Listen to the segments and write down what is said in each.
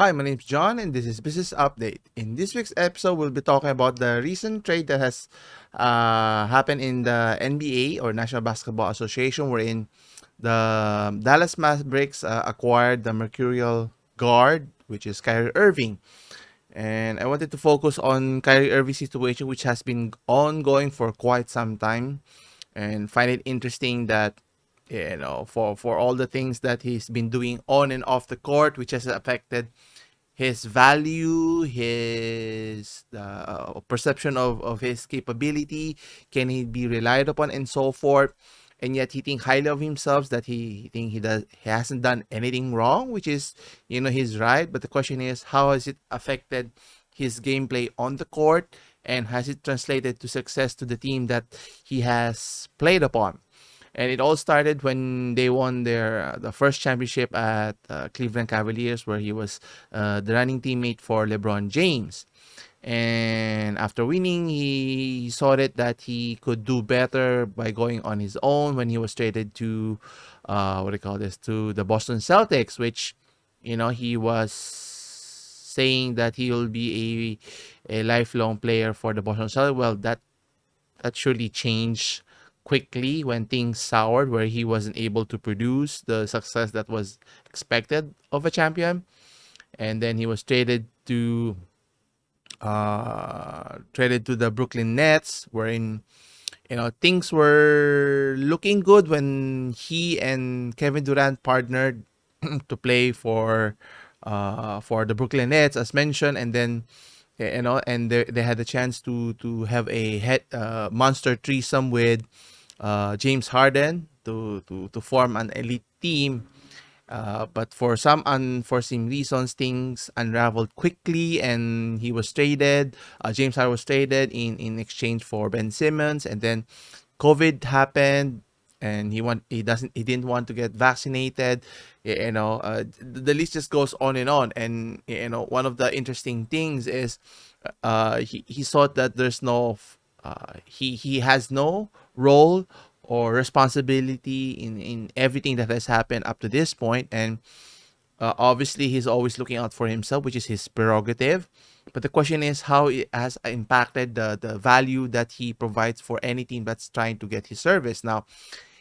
Hi, my name is John, and this is Business Update. In this week's episode, we'll be talking about the recent trade that has happened in the NBA or National Basketball Association, wherein the Dallas Mavericks acquired the Mercurial guard, which is Kyrie Irving. And I wanted to focus on Kyrie Irving's situation, which has been ongoing for quite some time, and find it interesting that for all the things that he's been doing on and off the court, which has affected his value, his perception of his capability, can he be relied upon, and so forth. And yet he think highly of himself, that he hasn't done anything wrong, which is, he's right. But the question is, how has it affected his gameplay on the court, and has it translated to success to the team that he has played upon? And it all started when they won their the first championship at Cleveland Cavaliers, where he was the running teammate for LeBron James. And after winning, he saw it that he could do better by going on his own when he was traded to what do you call this, to the Boston Celtics, which he was saying that he will be a lifelong player for the Boston Celtics. Well, that surely changed quickly when things soured, where he wasn't able to produce the success that was expected of a champion. And then he was traded to the Brooklyn Nets, wherein things were looking good when he and Kevin Durant partnered to play for the Brooklyn Nets, as mentioned. And then and they had the chance to have a monster threesome with James Harden to form an elite team. But for some unforeseen reasons, things unraveled quickly, and he was traded. James Harden was traded in exchange for Ben Simmons, and then COVID happened, and he didn't want to get vaccinated. The list just goes on and on. And one of the interesting things is he thought that he has no role or responsibility in everything that has happened up to this point. And obviously he's always looking out for himself, which is his prerogative. But the question is how it has impacted the value that he provides for any team that's trying to get his service. Now,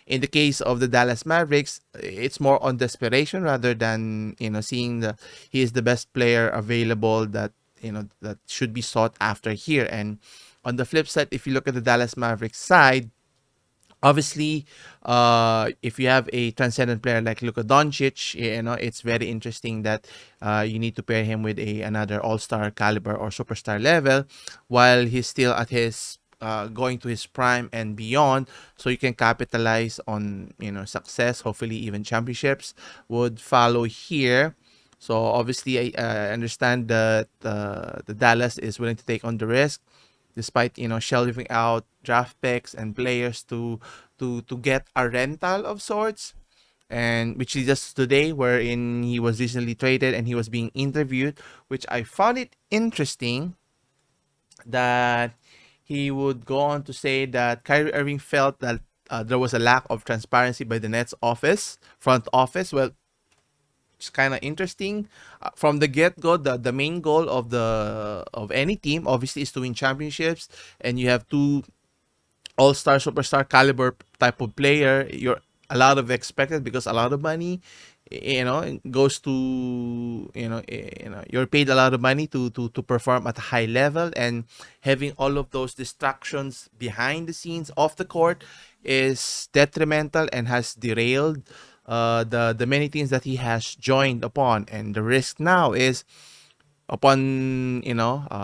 in the case of the Dallas Mavericks, it's more on desperation rather than seeing he is the best player available that should be sought after here. And on the flip side, if you look at the Dallas Mavericks side, obviously, if you have a transcendent player like Luka Doncic, it's very interesting that you need to pair him with another all-star caliber or superstar level, while he's still at his going to his prime and beyond. So you can capitalize on success. Hopefully, even championships would follow here. So obviously, I understand that the Dallas is willing to take on the risk, despite shelving out draft picks and players to get a rental of sorts. And which is just today, wherein he was recently traded and he was being interviewed, which I found it interesting that he would go on to say that Kyrie Irving felt that there was a lack of transparency by the Nets front office. Well, it's kind of interesting. From the get-go, the main goal of any team obviously is to win championships, and you have two all-star, superstar caliber type of player. You're a lot of expected because a lot of money, goes to you're paid a lot of money to perform at a high level, and having all of those distractions behind the scenes off the court is detrimental and has derailed the many things that he has joined upon. And the risk now is, upon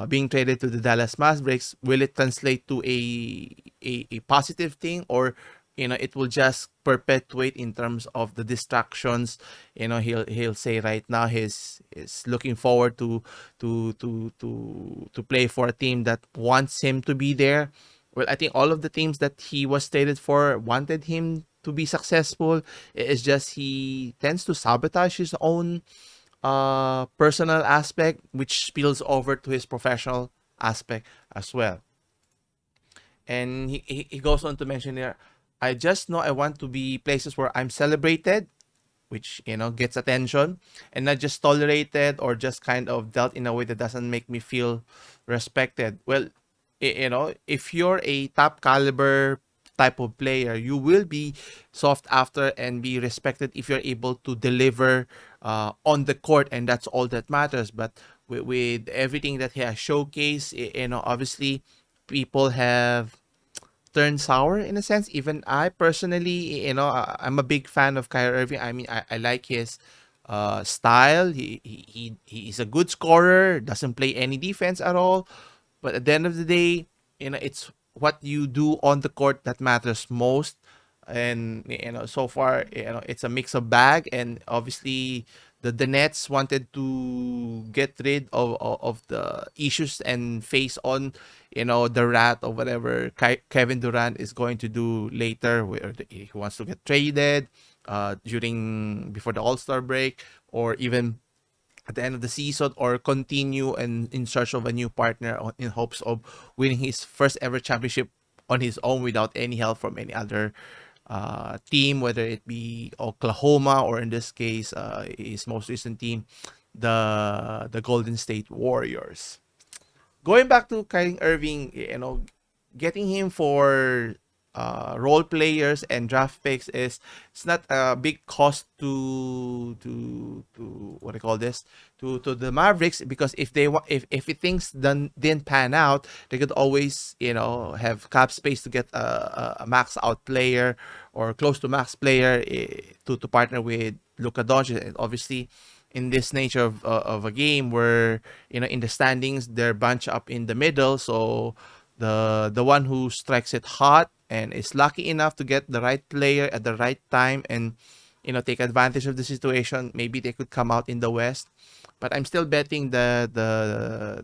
being traded to the Dallas Mavericks, will it translate to a positive thing, or it will just perpetuate in terms of the distractions? He'll say right now he's looking forward to play for a team that wants him to be there. Well, I think all of the teams that he was traded for wanted him to be successful. It's just he tends to sabotage his own personal aspect, which spills over to his professional aspect as well. And he goes on to mention here, I just know I want to be places where I'm celebrated, which gets attention, and not just tolerated or just kind of dealt in a way that doesn't make me feel respected. Well, if you're a top caliber type of player, you will be sought after and be respected if you're able to deliver on the court, and that's all that matters. But with everything that he has showcased, obviously people have turned sour in a sense. Even I personally, I'm a big fan of Kyrie Irving. I mean, I like his style. He's a good scorer. Doesn't play any defense at all. But at the end of the day, it's what you do on the court that matters most. And so far, it's a mix of bag, and obviously the Nets wanted to get rid of the issues and face on, the wrath or whatever Kevin Durant is going to do later, where he wants to get traded during before the All-Star break, or even at the end of the season, or continue and in search of a new partner in hopes of winning his first ever championship on his own without any help from any other team, whether it be Oklahoma or in this case his most recent team, the Golden State Warriors. Going back to Kyrie Irving, getting him for role players and draft picks is it's not a big cost to what I call this, to the Mavericks, because if they if things didn't pan out, they could always have cap space to get a max out player or close to max player to partner with Luka Doncic. And obviously in this nature of a game where in the standings they're bunched up in the middle, so the one who strikes it hot and is lucky enough to get the right player at the right time and take advantage of the situation, maybe they could come out in the West. But I'm still betting the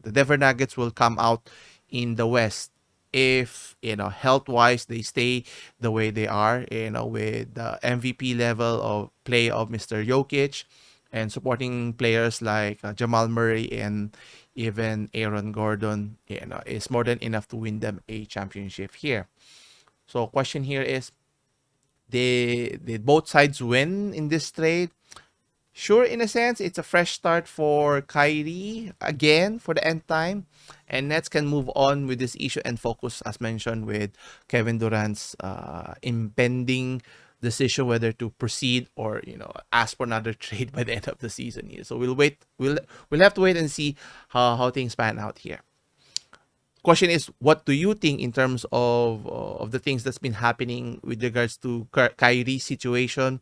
Denver Nuggets will come out in the West if health wise they stay the way they are, with the MVP level of play of Mr. Jokic and supporting players like Jamal Murray and even Aaron Gordon, is more than enough to win them a championship here. So question here is, did both sides win in this trade? Sure, in a sense, it's a fresh start for Kyrie again for the end time, and Nets can move on with this issue and focus, as mentioned, with Kevin Durant's impending decision whether to proceed or ask for another trade by the end of the season here. So we'll wait. We'll have to wait and see how things pan out here. Question is, what do you think in terms of the things that's been happening with regards to Kyrie's situation?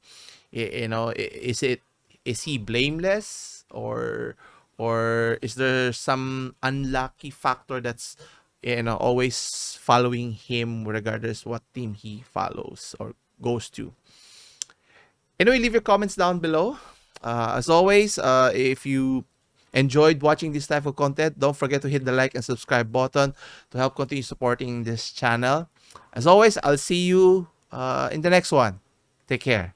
Is he blameless, or is there some unlucky factor that's always following him regardless what team he follows or goes to? Anyway, leave your comments down below. As always, if you enjoyed watching this type of content, don't forget to hit the like and subscribe button to help continue supporting this channel. As always, I'll see you in the next one. Take care.